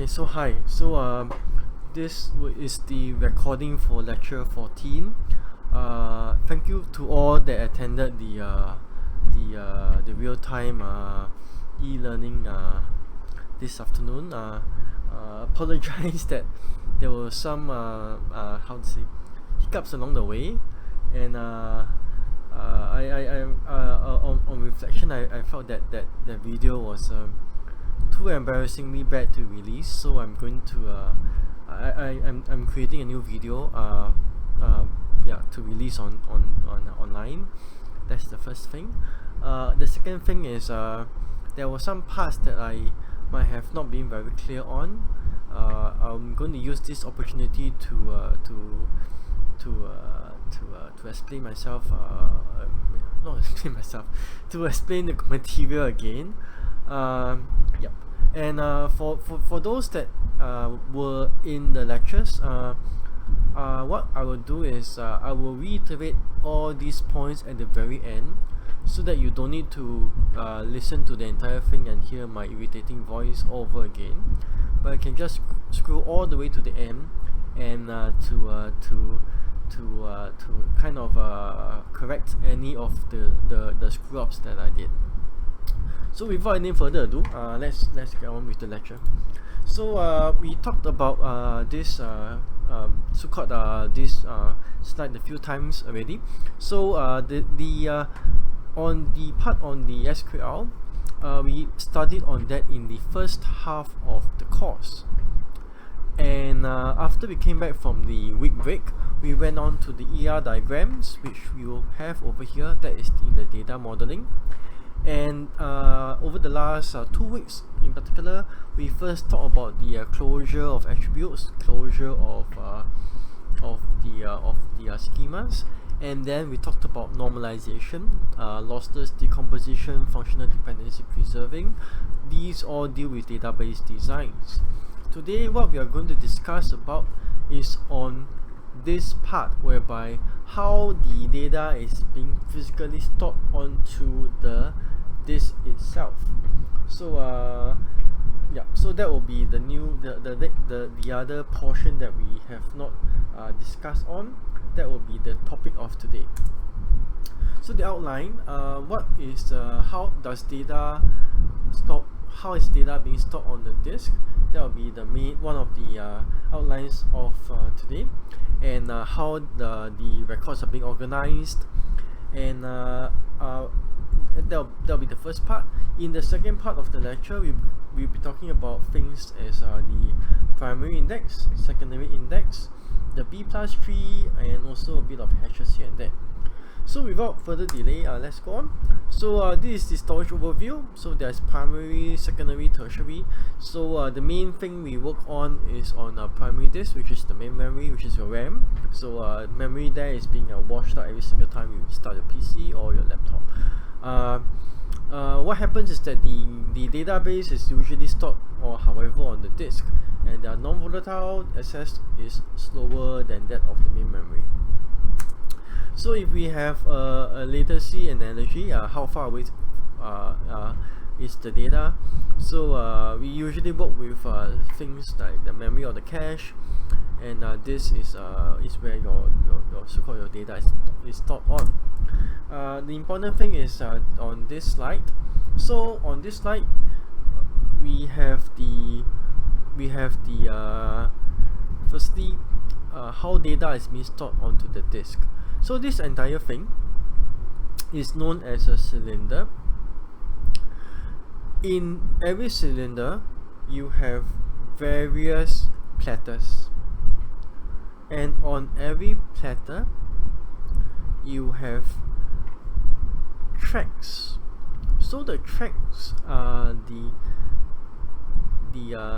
Hi. This is the recording for lecture 14. Thank you to all that attended the real time e-learning this afternoon. Apologize that there were some hiccups along the way, and on reflection, I felt that video was too embarrassingly bad to release, so I'm going to I'm creating a new video to release on online. That's the first thing. The second thing is there were some parts that I might have not been very clear on. I'm going to use this opportunity to explain myself, not explain myself, to explain the material again. And for those that were in the lectures, what I will do is I will reiterate all these points at the very end, so that you don't need to listen to the entire thing and hear my irritating voice over again, but I can just scroll all the way to the end and to kind of correct any of the screw-ups that I did. So without any further ado, let's get on with the lecture. So we talked about this so-called this slide a few times already. So on the part on the SQL, we studied on that in the first half of the course. And after we came back from the week break, we went on to the ER diagrams, which we will have over here. That is in the data modeling. And over the last 2 weeks in particular, we first talked about the closure of attributes, closure of the schemas, and then we talked about normalization, lossless decomposition, functional dependency preserving. These all deal with database designs. Today, what we are going to discuss about is on this part, whereby how the data is being physically stored onto the disk itself. So so that will be the new the other portion that we have not discussed on. That will be the topic of today. So the outline, what is how does data stored? How is data being stored on the disk? That will be the main one of the outlines of today, and how the records are being organized, and that'll be the first part. In the second part of the lecture, we'll be talking about things as the primary index, secondary index, the B+ tree, and also a bit of hashes here and there. So without further delay, let's go on. So this is the storage overview. So there's primary, secondary, tertiary. So the main thing we work on is on primary disk, which is the main memory, which is your RAM. So memory there is being washed out every single time you start your PC or your laptop. What happens is that the database is usually stored or however on the disk, and the non-volatile access is slower than that of the main memory. So if we have a latency analogy, how far away is the data? So we usually work with things like the memory or the cache, and this is where your so-called your data is stored on. The important thing is on this slide. So on this slide, we have the firstly how data is being stored onto the disk. So this entire thing is known as a cylinder. In every cylinder, you have various platters, and on every platter, you have tracks. So the tracks are the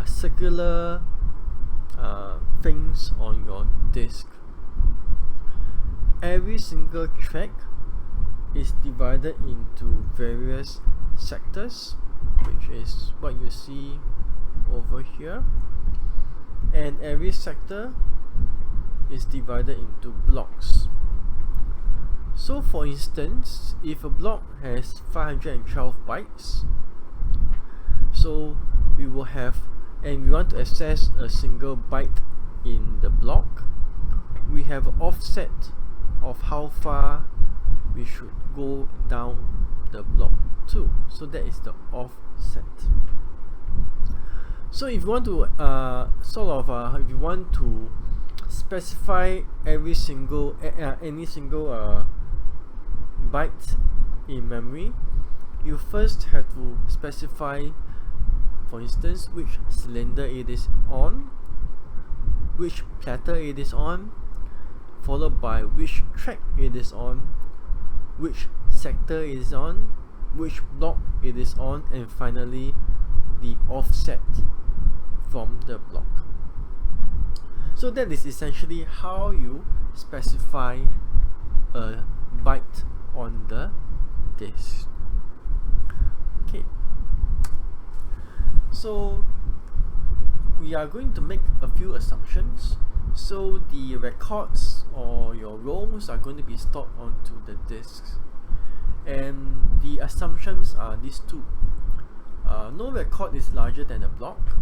circular things on your disk. Every single track is divided into various sectors, which is what you see over here, and every sector is divided into blocks. So for instance, if a block has 512 bytes, so we will have and we want to access a single byte in the block, we have an offset of how far we should go down the block to. So that is the offset. So if you want to if you want to specify every single any single byte in memory, you first have to specify, for instance, which cylinder it is on, which platter it is on, followed by which track it is on, which sector it is on, which block it is on, and finally the offset from the block. So that is essentially how you specify a byte on the disk. Okay, so we are going to make a few assumptions. So the records or your rows are going to be stored onto the disks, and the assumptions are these two. No record is larger than a block,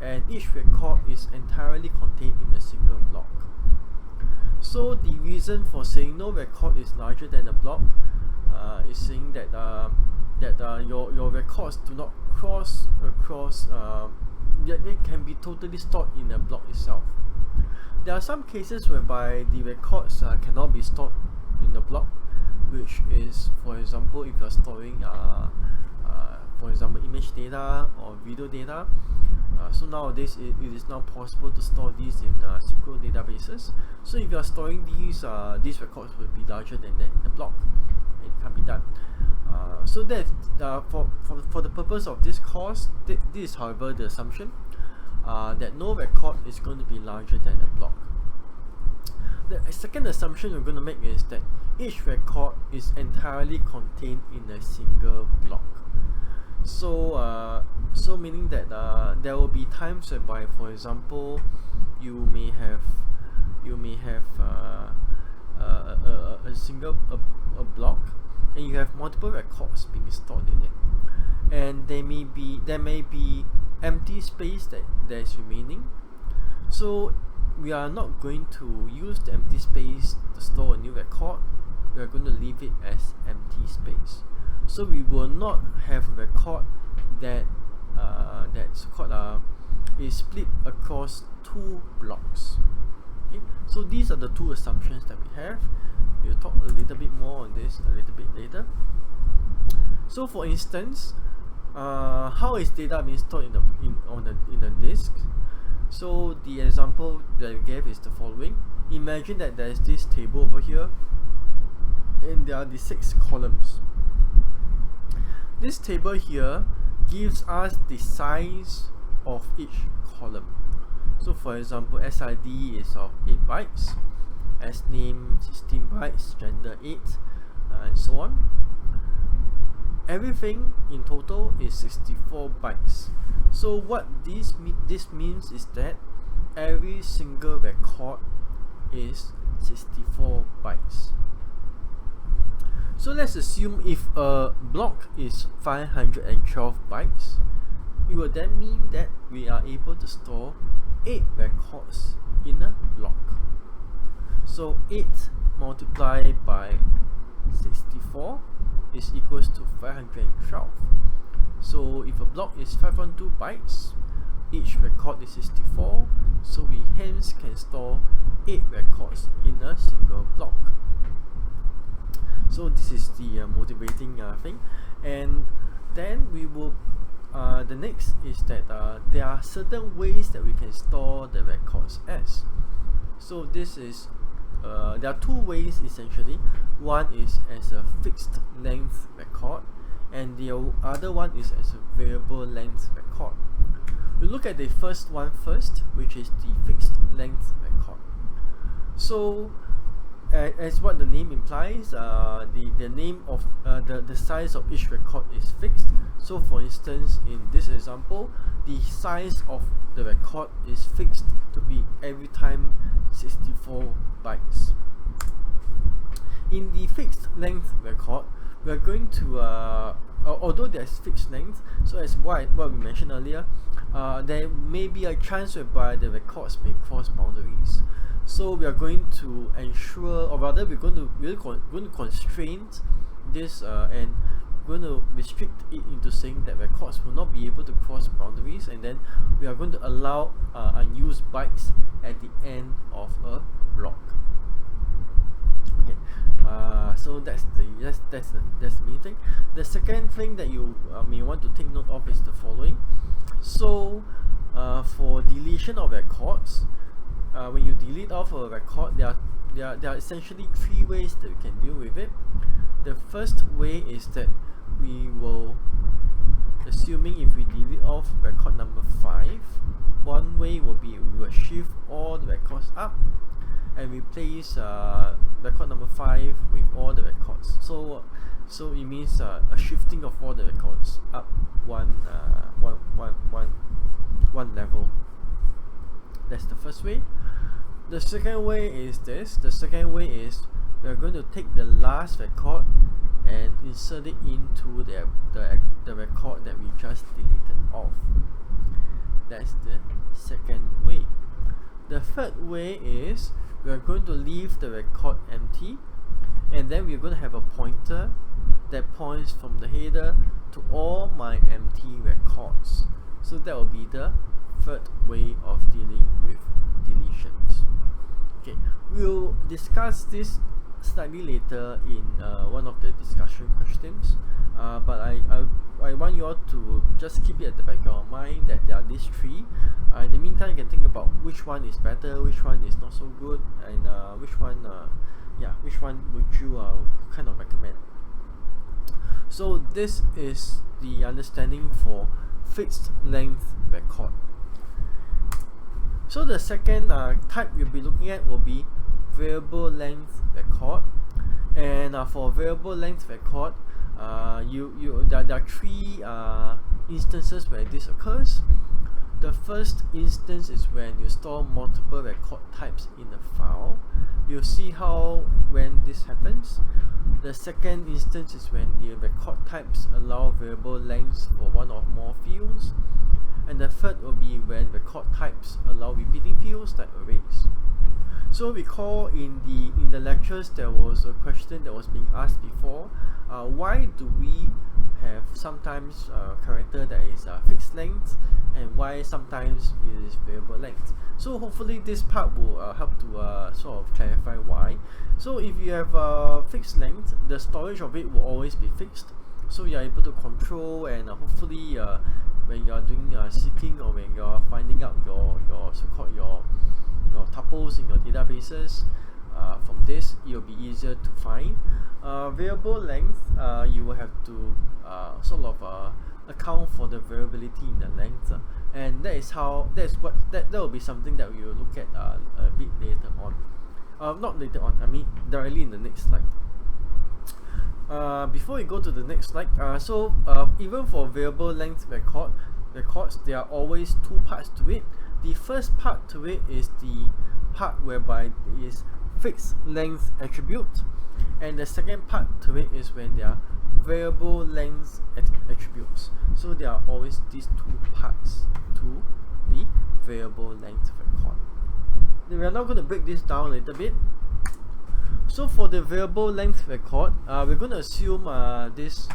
and each record is entirely contained in a single block. So the reason for saying no record is larger than a block is saying that your records do not cross across. They can be totally stored in a block itself. There are some cases whereby the records cannot be stored in the block, which is, for example, if you are storing for example, image data or video data. So nowadays it is now possible to store these in SQL databases. So if you are storing these records will be larger than that in the block. It can be done. So that for the purpose of this course, this is however the assumption that no record is going to be larger than a block. The second assumption we're going to make is that each record is entirely contained in a single block. So meaning that there will be times whereby, for example, you may have a single block, and you have multiple records being stored in it, and there may be empty space that is remaining. So we are not going to use the empty space to store a new record. We are going to leave it as empty space. So we will not have a record that is split across two blocks. Okay? So these are the two assumptions that we have. We'll talk a little bit more on this a little bit later. So for instance, how is data being stored in the disk? So the example that we gave is the following. Imagine that there is this table over here, and there are the 6 columns. This table here gives us the size of each column. So for example, SID is of 8 bytes, SNAME 16 bytes, gender 8, and so on. Everything in total is 64 bytes. So what this means is that every single record is 64 bytes. So let's assume if a block is 512 bytes, it will then mean that we are able to store 8 records in a block. So 8 multiplied by 64 is equals to 512. So if a block is 512 bytes, each record is 64, so we hence can store 8 records in a single block. So this is the motivating thing. And then we will the next is that there are certain ways that we can store the records as. So this is there are 2 ways essentially. One is as a fixed length record, and the other one is as a variable length record. We look at the first one first, which is the fixed length record. So as what the name implies, the name of the size of each record is fixed. So for instance, in this example, the size of the record is fixed to be every time 64 bytes. In the fixed length record, we are going to although there's fixed length, so as what we mentioned earlier, there may be a chance whereby the records may cross boundaries. So we are going to ensure, or rather we're going to constrain this and going to restrict it into saying that records will not be able to cross boundaries, and then we are going to allow unused bytes at the end of a block. Okay, so that's the main thing. The second thing that you may want to take note of is the following. So for deletion of records, when you delete off a record, there are essentially three ways that you can deal with it. The first way is that we will, assuming if we delete off record number 5, one way will be we will shift all the records up and replace record number 5 with all the records. So it means a shifting of all the records up one level. That's the first way. The second way is this. The second way is we are going to take the last record and insert it into the record that we just deleted off. That's the second way. The third way is we are going to leave the record empty, and then we're going to have a pointer that points from the header to all my empty records. So that will be the third way of dealing with deletions. Okay, we'll discuss this slightly later in one of the discussion questions, but I want you all to just keep it at the back of your mind that there are these three. In the meantime, you can think about which one is better, which one is not so good, and which one would you kind of recommend. So this is the understanding for fixed length record. So the second type we'll be looking at will be variable length record. And for variable length record, there are three instances where this occurs. The first instance is when you store multiple record types in a file. You'll see how when this happens. The second instance is when the record types allow variable lengths for one or more fields. And the third will be when record types allow repeating fields like arrays. So recall in the lectures there was a question that was being asked before. Why do we have sometimes character that is fixed length, and why sometimes it is variable length? So hopefully this part will help to sort of clarify why. So if you have fixed length, the storage of it will always be fixed. So you are able to control, and hopefully when you are doing seeking, or when you are finding out your so-called your tuples in your databases, from this it will be easier to find. Variable length, you will have to sort of account for the variability in the length, and that will be something that we will look at a bit later on. Not later on, I mean directly in the next slide. Before we go to the next slide, even for variable length records, there are always two parts to it. The first part to it is the part whereby it is fixed length attribute, and the second part to it is when there are variable length attributes. So there are always these two parts to the variable length record. We are now going to break this down a little bit. So for the variable length record, we're going to assume this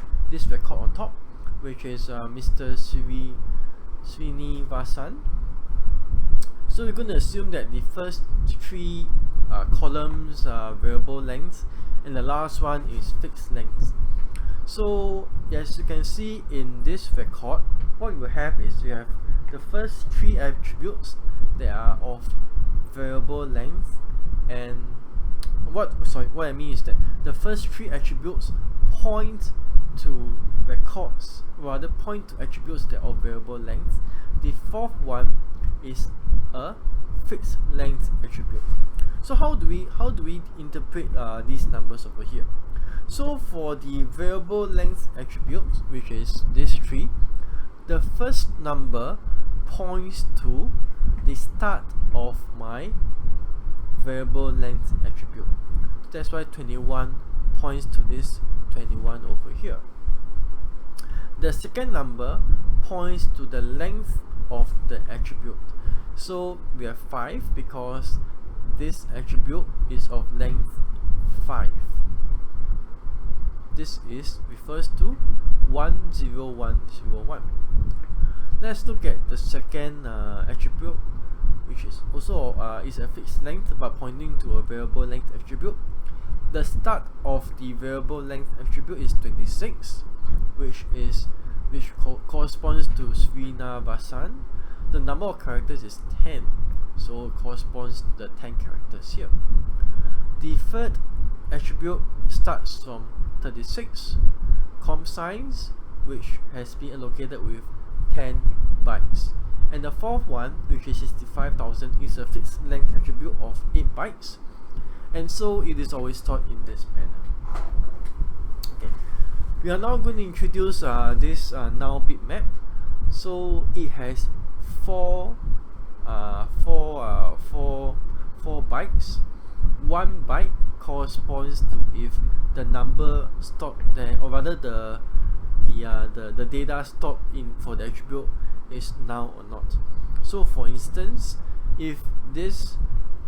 record on top, which is Mr. Srinivasan. So we're going to assume that the first three columns are variable length, and the last one is fixed length. So as you can see in this record, what you have is you have the first three attributes that are of variable length, and what I mean is that the first three attributes point to records, rather point to attributes that are of variable length. The fourth one is a fixed length attribute. So how do we interpret these numbers over here? So for the variable length attribute, which is this three, the first number points to the start of my variable length attribute. That's why 21 points to this 21 over here. The second number points to the length of the attribute. So we have 5 because this attribute is of length 5. This refers to 10101. Let's look at the second attribute, which is also is a fixed length but pointing to a variable length attribute. The start of the variable length attribute is 26, which corresponds to Srinivasan. The number of characters is 10, so it corresponds to the 10 characters here. The third attribute starts from 36, comp size, which has been allocated with 10 bytes. And the fourth one, which is 65,000, is a fixed length attribute of 8 bytes. And so it is always stored in this manner. Okay. We are now going to introduce this null bitmap. So it has 4 bytes. 1 byte corresponds to if the number stored there, or rather the data stored in for the attribute is null or not. So for instance, if this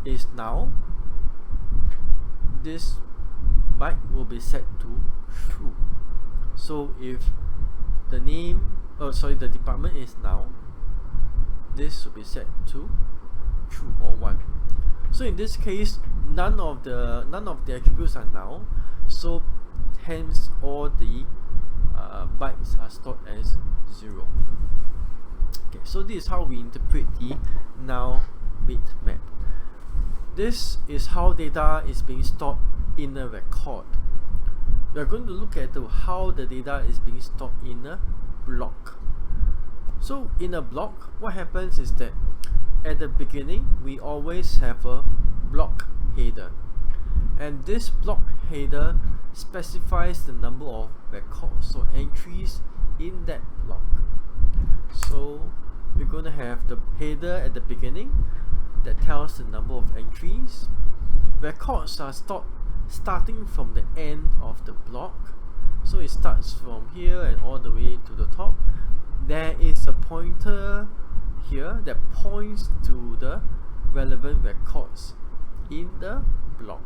is null, this byte will be set to true. So if the the department is null, this will be set to true or 1. So in this case, none of the attributes are null, so hence all the bytes are stored as 0. Okay, so this is how we interpret the null bitmap. This is how data is being stored in a record. We are going to look at how the data is being stored in a block. So in a block, what happens is that at the beginning, we always have a block header. And this block header specifies the number of records or entries in that block. So we're going to have the header at the beginning that tells the number of entries. Records are stored starting from the end of the block. So it starts from here and all the way to the top. There is a pointer here that points to the relevant records in the block.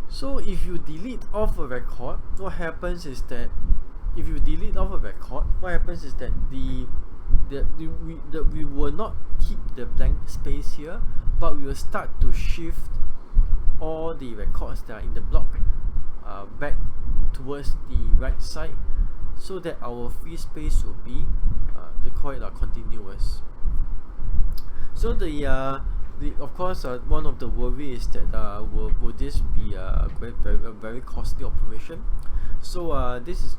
So if you delete off a record, what happens is that we will not keep the blank space here, but we will start to shift all the records that are in the block back towards the right side, so that our free space will be continuous. So of course one of the worry is that will this be a very costly operation? So this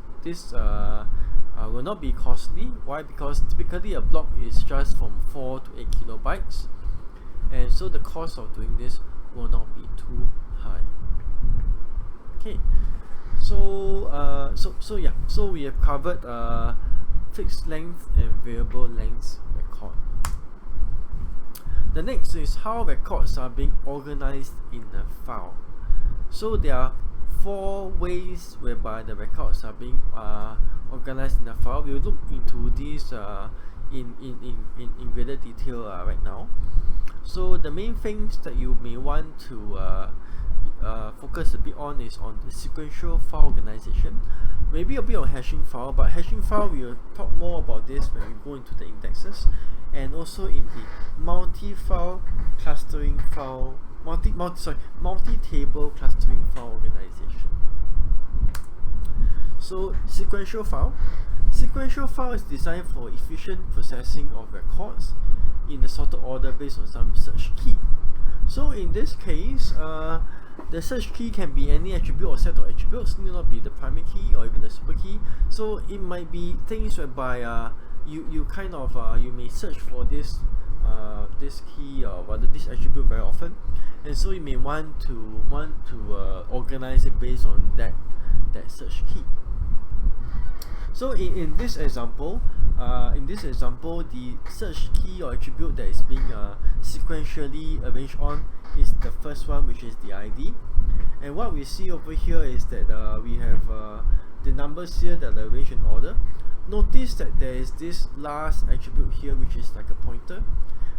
will not be costly. Why? Because typically a block is just from 4 to 8 kilobytes, and so the cost of doing this will not be too high. Okay, so we have covered fixed length and variable length record. The next is how records are being organized in a file. So there are 4 ways whereby the records are being organized in a file. We'll look into these in greater detail right now. So the main things that you may want to focus a bit on is on the sequential file organization, maybe a bit on hashing file, but hashing file we will talk more about this when we go into the indexes, and also in the multi-file clustering file, multi-table clustering file organization. So sequential file is designed for efficient processing of records in the sorted order based on some search key. So in this case, the search key can be any attribute or set of attributes, need not be the primary key or even the super key. So it might be things whereby you may search for this key or rather this attribute very often, and so you may want to organize it based on that search key. So in this example, the search key or attribute that is being sequentially arranged on is the first one, which is the ID. And what we see over here is that we have the numbers here that are arranged in order. notice that there is this last attribute here, which is like a pointer.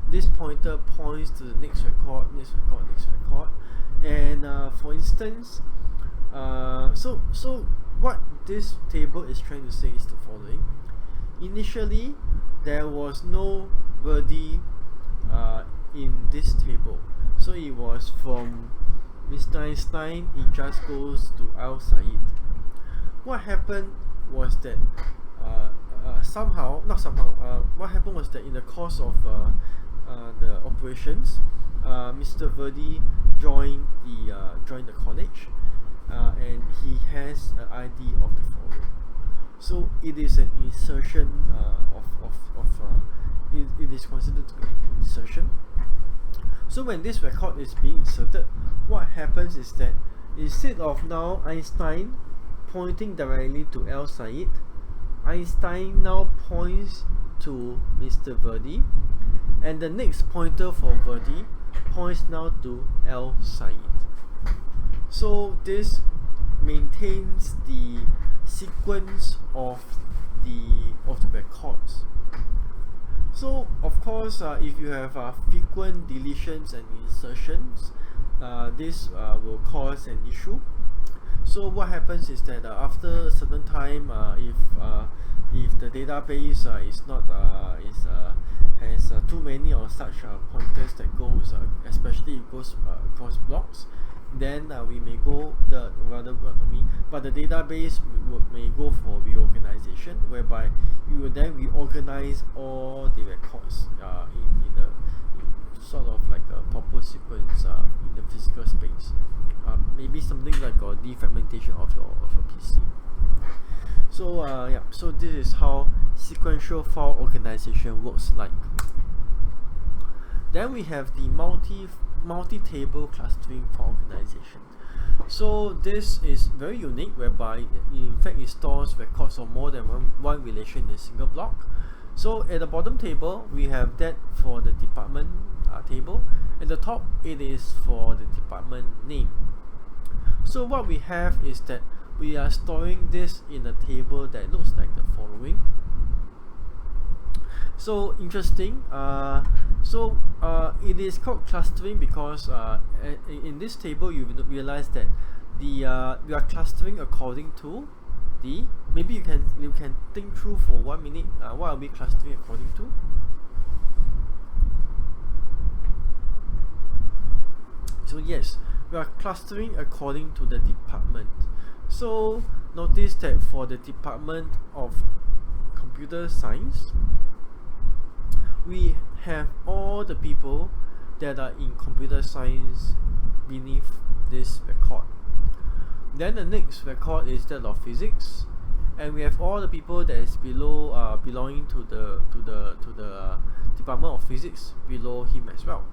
This pointer points to the next record, next record, next record. And for instance, so what this table is trying to say is the following. Initially, there was no Verdi in this table, so it was from Mr. Einstein, it just goes to Al Said. What happened was that what happened was that in the course of the operations, Mr. Verdi joined the college, and he has an ID of the following. So it is an insertion it is considered to be an insertion. So when this record is being inserted, what happens is that instead of now Einstein pointing directly to Al Said, Einstein now points to Mr. Verdi, and the next pointer for Verdi points now to Al Said. So this maintains the sequence of the records. So of course, if you have frequent deletions and insertions, this will cause an issue. So what happens is that after a certain time, if the database has too many of such pointers that goes, especially it goes across blocks, then we may go the database may go for reorganization, whereby you will then reorganize all the records in sort of like a proper sequence in the physical space. Maybe something like a defragmentation of your PC. So yeah, so this is how sequential file organization works like. Then we have the multi-table clustering file organization. So this is very unique, whereby in fact it stores records of more than one relation in a single block. So at the bottom table, we have that for the department table. At the top, it is for the department name. So what we have is that we are storing this in a table that looks like the following. So interesting. It is called clustering because in this table you realize that we are clustering according to the. Maybe you can think through for 1 minute. What are we clustering according to? So yes, we are clustering according to the department. So notice that for the department of computer science, we have all the people that are in computer science beneath this record. Then the next record is that of physics, and we have all the people that is below belonging to the department of physics below him as well.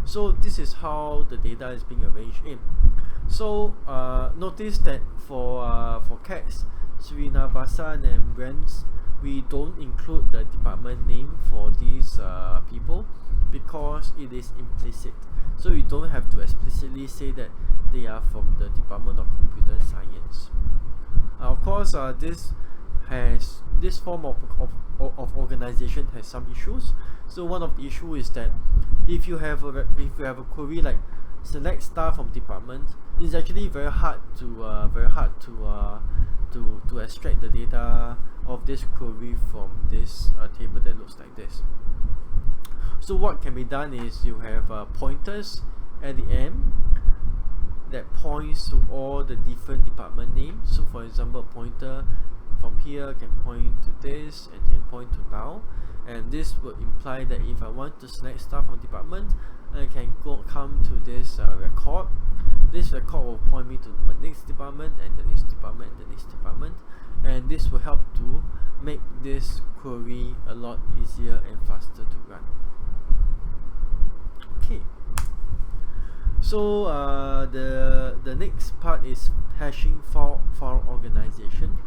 So this is how the data is being arranged in. So notice that for CATS, Srinivasan and Brents, we don't include the department name for these people because it is implicit. So you don't have to explicitly say that they are from the Department of Computer Science. Of course, this form of organization has some issues. So one of the issues is that if you have a query like select star from department, it's actually very hard to extract the data of this query from this table that looks like this. So what can be done is you have pointers at the end that points to all the different department names. So for example, a pointer from here can point to this and can point to now, and this would imply that if I want to select stuff from department, I can come to this record. This record will point me to my next department and the next department and the next department, and this will help to make this query a lot easier and faster to run. Okay. So the next part is hashing file organization.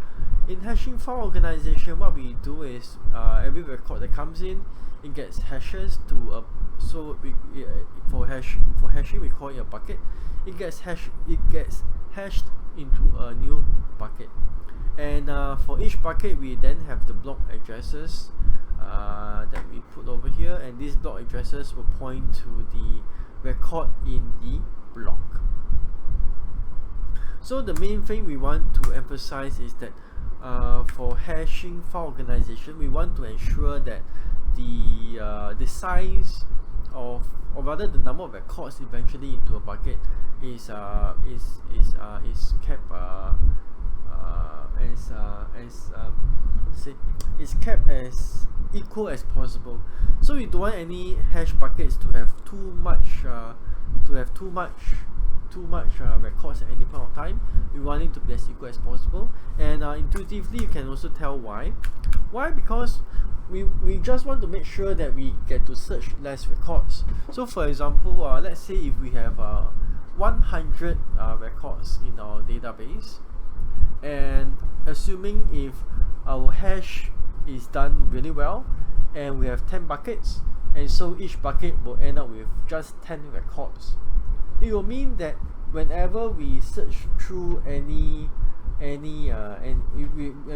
In hashing file organization, what we do is every record that comes in, it gets hashes to a. So for hashing we call it a bucket. It gets hashed into a new bucket, And for each bucket, we then have the block addresses that we put over here, and these block addresses will point to the record in the block. So the main thing we want to emphasize is that for hashing file organization, we want to ensure that the size of, or rather the number of records eventually into a bucket is kept is kept as equal as possible. So we don't want any hash buckets to have too much records at any point of time. We want it to be as equal as possible, and intuitively you can also tell why. Because we just want to make sure that we get to search less records. So for example, let's say if we have 100 records in our database, and assuming if our hash is done really well and we have 10 buckets, and so each bucket will end up with just 10 records, it will mean that whenever we search through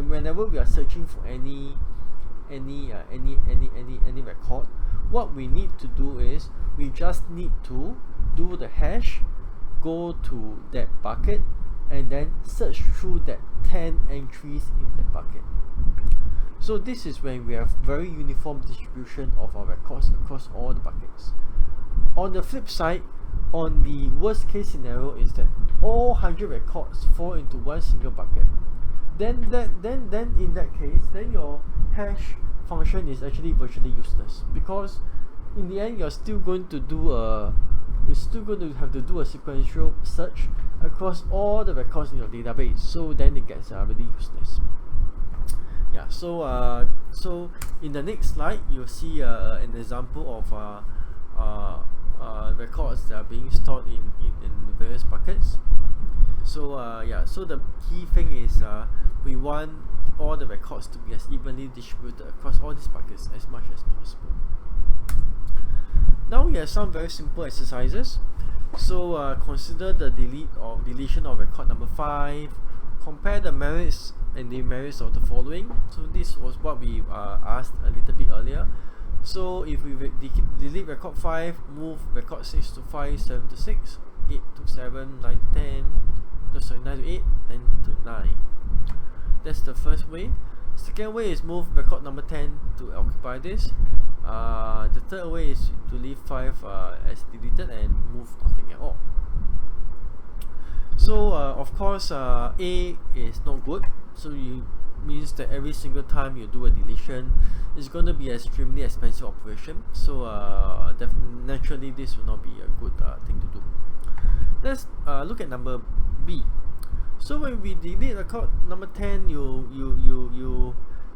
whenever we are searching for any record, what we need to do is we just need to do the hash, go to that bucket, and then search through that 10 entries in the bucket. So this is when we have very uniform distribution of our records across all the buckets. On the flip side, on the worst case scenario is that all 100 records fall into one single bucket. Then in that case, then your hash function is actually virtually useless, because in the end you're still going to have to do a sequential search across all the records in your database. So then it gets really useless. Yeah. So in the next slide, you'll see an example of records that are being stored in various buckets. So so the key thing is we want all the records to be as evenly distributed across all these buckets as much as possible. Now we have some very simple exercises. So consider the deletion of record number 5. Compare the merits and demerits of the following. So this was what we asked a little bit earlier. So if we delete record 5, move record 6 to 5, 7 to 6, 8 to 7, 9 to 10, 9 to 8, 10 to 9. That's the first way. Second way is move record number 10 to occupy this. The third way is to leave 5 as deleted and move nothing at all. So of course A is not good, so it means that every single time you do a deletion, it's going to be an extremely expensive operation. So naturally this will not be a good thing to do. Let's look at number B. So when we delete record number 10, you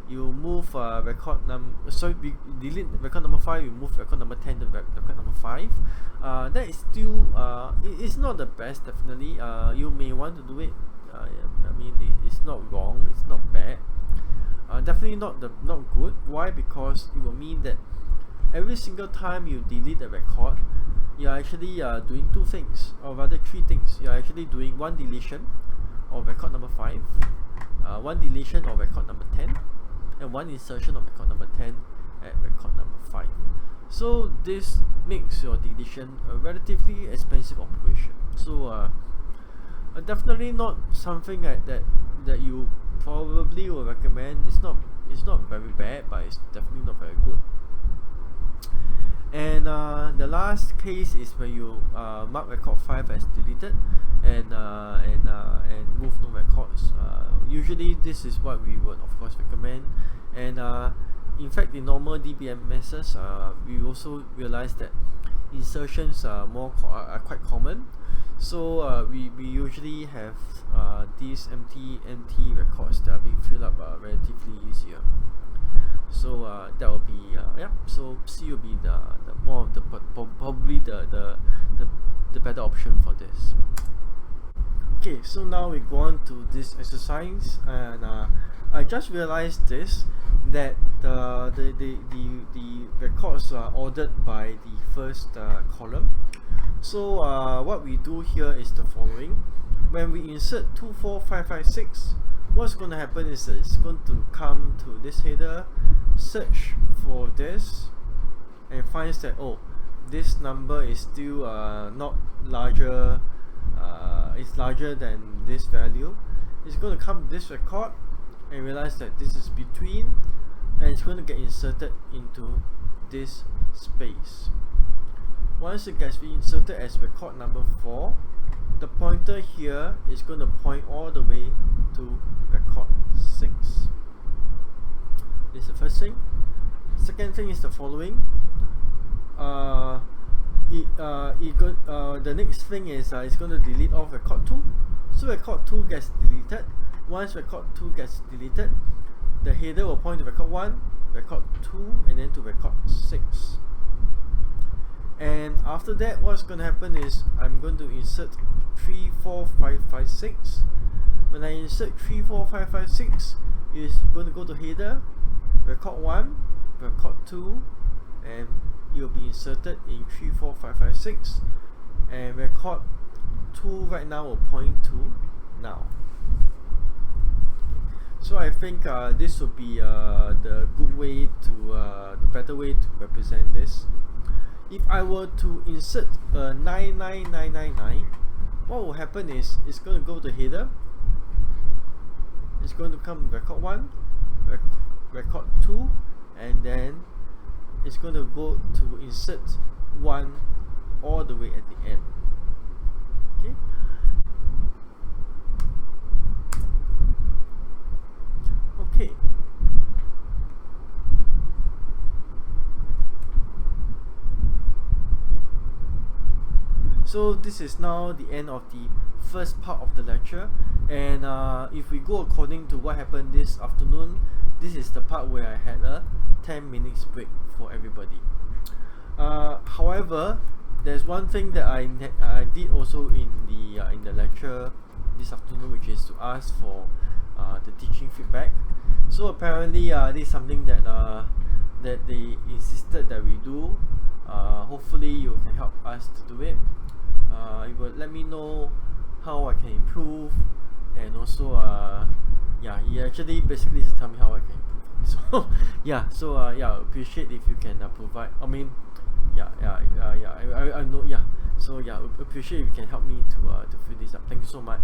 move we delete record number 5, you move record number 10 to record number 5. That is still it's not the best, definitely. You may want to do it. I mean, it's not wrong, it's not bad. Definitely not good. Why? Because it will mean that every single time you delete a record, you're actually doing two things, or rather three things. You're actually doing one deletion of record number 5, one deletion of record number 10, and one insertion of record number 10 at record number 5. So this makes your deletion a relatively expensive operation. So definitely not something that you probably will recommend. It's not very bad, but it's definitely not very good. And the last case is when you mark record 5 as deleted and move no records. Usually this is what we would of course recommend, and in fact in normal DBMSs we also realize that insertions are quite common. So we usually have these empty records that are being filled up relatively easier. So that will be so C will be probably the better option for this. Okay, so now we go on to this exercise, and I just realized that the records are ordered by the first column. So what we do here is the following. When we insert 24556, what's going to happen is that it's going to come to this header, search for this, and finds that, oh, this number is still not larger, it's larger than this value. It's going to come to this record and realize that this is between, and it's going to get inserted into this space. Once it gets inserted as record number 4, the pointer here is going to point all the way to record 6. This is the first thing. Second thing is the following. The next thing is it's going to delete off record 2. So record 2 gets deleted. Once record 2 gets deleted, the header will point to record 1, record 2, and then to record 6. And after that, what's going to happen is I'm going to insert 3, 4, 5, 5, 6. When I insert 3, 4, 5, 5, 6, it's going to go to header, record 1, record 2, and it will be inserted in 3, 4, 5, 5, 6. And record 2 right now will point to now. So I think this will be the good way to, the better way to represent this. If I were to insert 99999, what will happen is it's going to go to header, it's going to come record 1, record 2, and then it's going to go to insert 1 all the way at the end. Okay. Okay. So this is now the end of the first part of the lecture, and if we go according to what happened this afternoon, this is the part where I had a 10 minutes break for everybody. However, there's one thing that I did also in the lecture this afternoon, which is to ask for the teaching feedback. So apparently this is something that that they insisted that we do. Hopefully you can help us to do it. It will let me know how I can improve, and also yeah, he actually basically just tell me how I can improve. So yeah, so yeah, appreciate if you can provide. I mean, I know, yeah. So yeah, appreciate if you can help me to fill this up. Thank you so much.